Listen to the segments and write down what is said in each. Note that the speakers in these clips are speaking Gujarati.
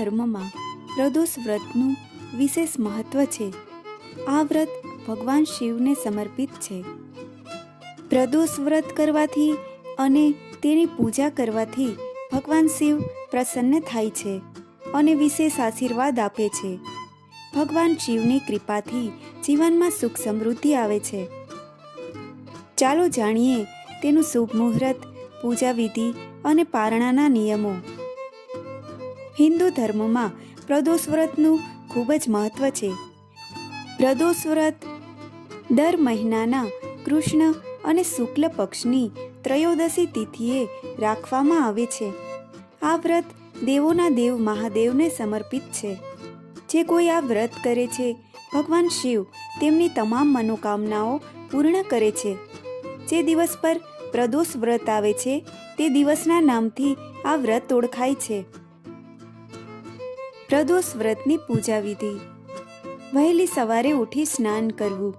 ધર્મમાં પ્રદોષ વ્રતનું વિશેષ મહત્વ છે. આ વ્રત ભગવાન શિવને સમર્પિત છે. પ્રદોષ વ્રત કરવાથી અને તેની પૂજા કરવાથી ભગવાન શિવ પ્રસન્ન થાય છે અને વિશેષ આશીર્વાદ આપે છે. ભગવાન શિવની કૃપાથી જીવનમાં સુખ સમૃદ્ધિ આવે છે. ચાલો જાણીએ તેનું શુભ મુહૂર્ત, પૂજા વિધિ અને પારણાના નિયમો. હિન્દુ ધર્મમાં પ્રદોષ વ્રતનું ખૂબ જ મહત્વ છે. પ્રદોષ વ્રત દર મહિનાના કૃષ્ણ અને શુક્લ પક્ષની ત્રયોદશી તિથિએ રાખવામાં આવે છે. આ વ્રત દેવોના દેવ મહાદેવને સમર્પિત છે. જે કોઈ આ વ્રત કરે છે, ભગવાન શિવ તેમની તમામ મનોકામનાઓ પૂર્ણ કરે છે. જે દિવસ પર પ્રદોષ વ્રત આવે છે તે દિવસના નામથી આ વ્રત ઓળખાય છે. પ્રદોષ વ્રતની પૂજા વિધિ. વહેલી સવારે ઉઠી સ્નાન કરવું,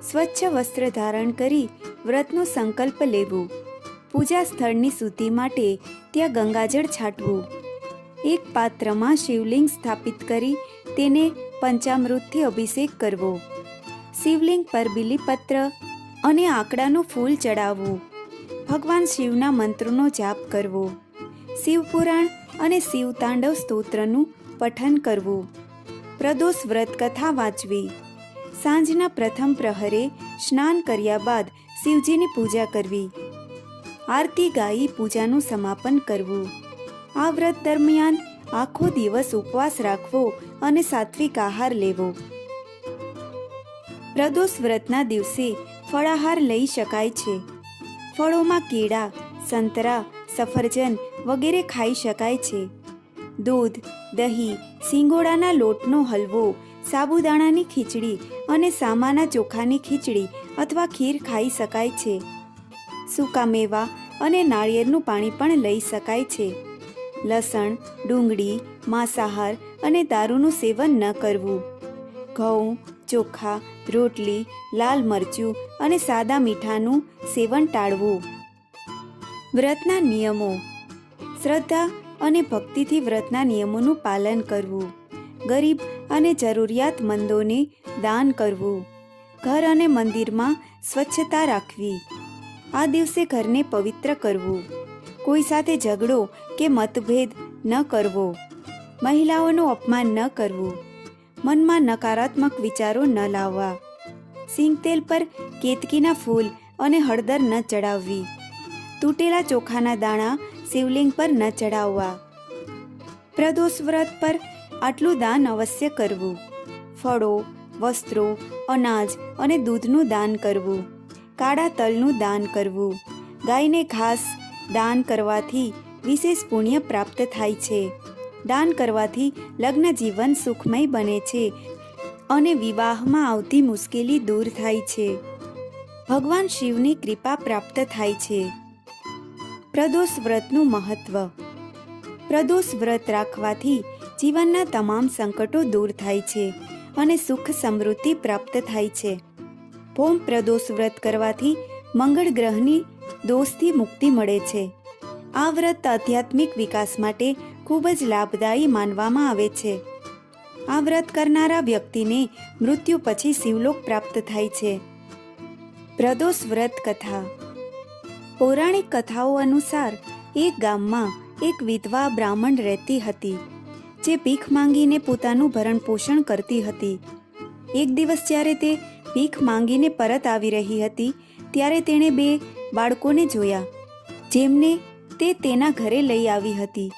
સ્વચ્છ વસ્ત્ર ધારણ કરી વ્રતનો સંકલ્પ લેવો, પૂજા સ્થળની શુદ્ધિ માટે ત્યાં ગંગાજળ છાંટવું, એક પાત્રમાં શિવલિંગ સ્થાપિત કરી તેને પંચામૃતથી અભિષેક કરવો, શિવલિંગ પર બીલીપત્ર અને આંકડાનું ફૂલ ચડાવવું, ભગવાન શિવના મંત્રોનો જાપ કરવો, શિવપુરાણ અને શિવતાંડવ સ્તોત્રનું પઠન કરવું, પ્રદોષ વ્રત કથા વાંચવી, સાંજના પ્રથમ પ્રહરે સ્નાન કર્યા બાદ શિવજીની પૂજા કરવી, આરતી ગાઈ પૂજાનું સમાપન કરવું. આ વ્રત દરમિયાન આખો દિવસ ઉપવાસ રાખવો અને સાત્વિક આહાર લેવો. પ્રદોષ વ્રતના દિવસે ફળાહાર લઈ શકાય છે. ફળોમાં કેળા, સંતરા, સફરજન વગેરે ખાઈ શકાય છે. દૂધ, દહીં, સિંગોડાના લોટનો હલવો, સાબુદાણાની ખીચડી અને સામાના ચોખાની ખીચડી અથવા ખીર ખાઈ શકાય છે. સૂકા મેવા અને નાળિયેરનું પાણી પણ લઈ શકાય છે. લસણ, ડુંગળી, માંસાહાર અને દારૂનું સેવન ન કરવું. ઘઉં, ચોખા, રોટલી, લાલ મરચું અને સાદા મીઠાનું સેવન ટાળવું. વ્રતના નિયમો. શ્રદ્ધા અને ભક્તિથી વ્રતના નિયમોનું પાલન કરવું. ગરીબ અને જરૂરિયાતમંદોને દાન કરવું. ઘર અને મંદિરમાં સ્વચ્છતા રાખવી. આ દિવસે ઘરને પવિત્ર કરવું. કોઈ સાથે ઝઘડો કે મતભેદ ન કરવો. મહિલાઓનું અપમાન ન કરવું. મનમાં નકારાત્મક વિચારો ન લાવવા. સિંગતેલ પર કેતકીના ફૂલ અને હળદર ન ચડાવવી. તૂટેલા ચોખાના દાણા શિવલિંગ પર ન ચડાવવા. પ્રદોષ વ્રત પર આટલું દાન અવશ્ય કરવું. ફળો, વસ્ત્રો, અનાજ અને દૂધનું દાન કરવું. કાળા તલનું દાન કરવું. ગાયને ઘાસ દાન કરવાથી વિશેષ પુણ્ય પ્રાપ્ત થાય છે. દાન કરવાથી લગ્ન જીવન સુખમય બને છે અને વિવાહમાં આવતી મુશ્કેલી દૂર થાય છે. ભગવાન શિવની કૃપા પ્રાપ્ત થાય છે. પ્રદોષ વ્રતનું મહત્વ. પ્રદોષ વ્રત રાખવાથી જીવનના તમામ સંકટો દૂર થાય છે અને સુખ સમૃદ્ધિ પ્રાપ્ત થાય છે. ભૌમ પ્રદોષ વ્રત કરવાથી મંગળ ગ્રહની દોષથી મુક્તિ મળે છે. આ વ્રત આધ્યાત્મિક વિકાસ માટે ખૂબ જ લાભદાયી માનવામાં આવે છે. આ વ્રત કરનારા વ્યક્તિને મૃત્યુ પછી શિવલોક પ્રાપ્ત થાય છે. પ્રદોષ વ્રત કથા. પૌરાણિક કથાઓ અનુસાર એક ગામમાં એક વિધવા બ્રાહ્મણ રહેતી હતી, જે ભીખ માંગીને પોતાનું ભરણ પોષણ કરતી હતી. એક દિવસ જ્યારે તે ભીખ માંગીને પરત આવી રહી હતી, ત્યારે તેણે 2 બાળકોને જોયા, જેમને તે તેના ઘરે લઈ આવી હતી.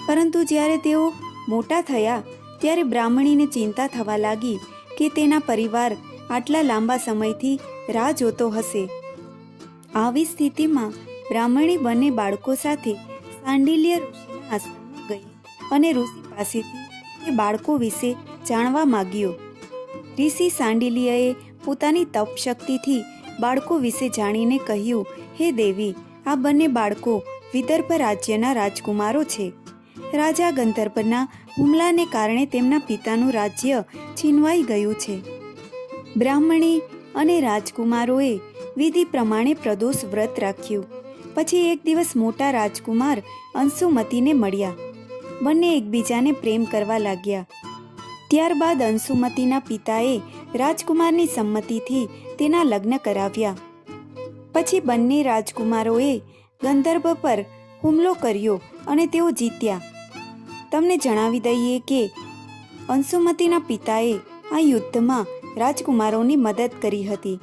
પરંતુ જ્યારે તેઓ મોટા થયા ત્યારે બ્રાહ્મણીને ચિંતા થવા લાગી કે તેના પરિવાર આટલા લાંબા સમયથી રાહ જોતો હશે. આવી સ્થિતિમાં બ્રાહ્મણી બંને બાળકો સાથે સાંડિલ્ય ઋષિના આશ્રમમાં ગઈ અને ઋષિ પાસેથી તે બાળકો વિશે જાણવા માંગ્યું. ઋષિ સાંડિલ્યએ પોતાની તપ શક્તિથી બાળકો વિશે જાણીને કહ્યું, હે દેવી, આ બંને બાળકો વિદર્ભ રાજ્યના રાજકુમારો છે. રાજા ગંધર્વના હુમલાને કારણે તેમના પિતાનું રાજ્ય છીનવાઈ ગયું છે. બ્રાહ્મણી અને રાજકુમારોએ વિધિ પ્રમાણે પ્રદોષ વ્રત રાખ્યું. પછી એક દિવસ મોટા રાજકુમાર અંશુમતીને મળ્યા. બંને એકબીજાને પ્રેમ કરવા લાગ્યા. ત્યારબાદ અંશુમતીના પિતાએ રાજકુમારની સંમતિથી તેના લગ્ન કરાવ્યા. પછી બંને રાજકુમારોએ ગંધર્વ પર હુમલો કર્યો અને તેઓ જીત્યા. તમને જણાવી દઈએ કે અંશુમતીના પિતાએ આ યુદ્ધમાં રાજકુમારોની મદદ કરી હતી.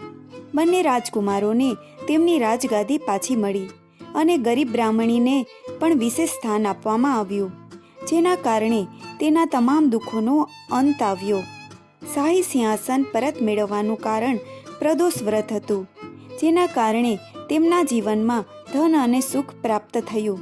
બંને રાજકુમારોને તેમની રાજગાદી પાછી મળી અને ગરીબ બ્રાહ્મણીને પણ વિશેષ સ્થાન આપવામાં આવ્યું, જેના કારણે તેના તમામ દુઃખોનો અંત આવ્યો. શાહી સિંહાસન પરત મેળવવાનું કારણ પ્રદોષ વ્રત હતું, જેના કારણે તેમના જીવનમાં ધન અને સુખ પ્રાપ્ત થયું.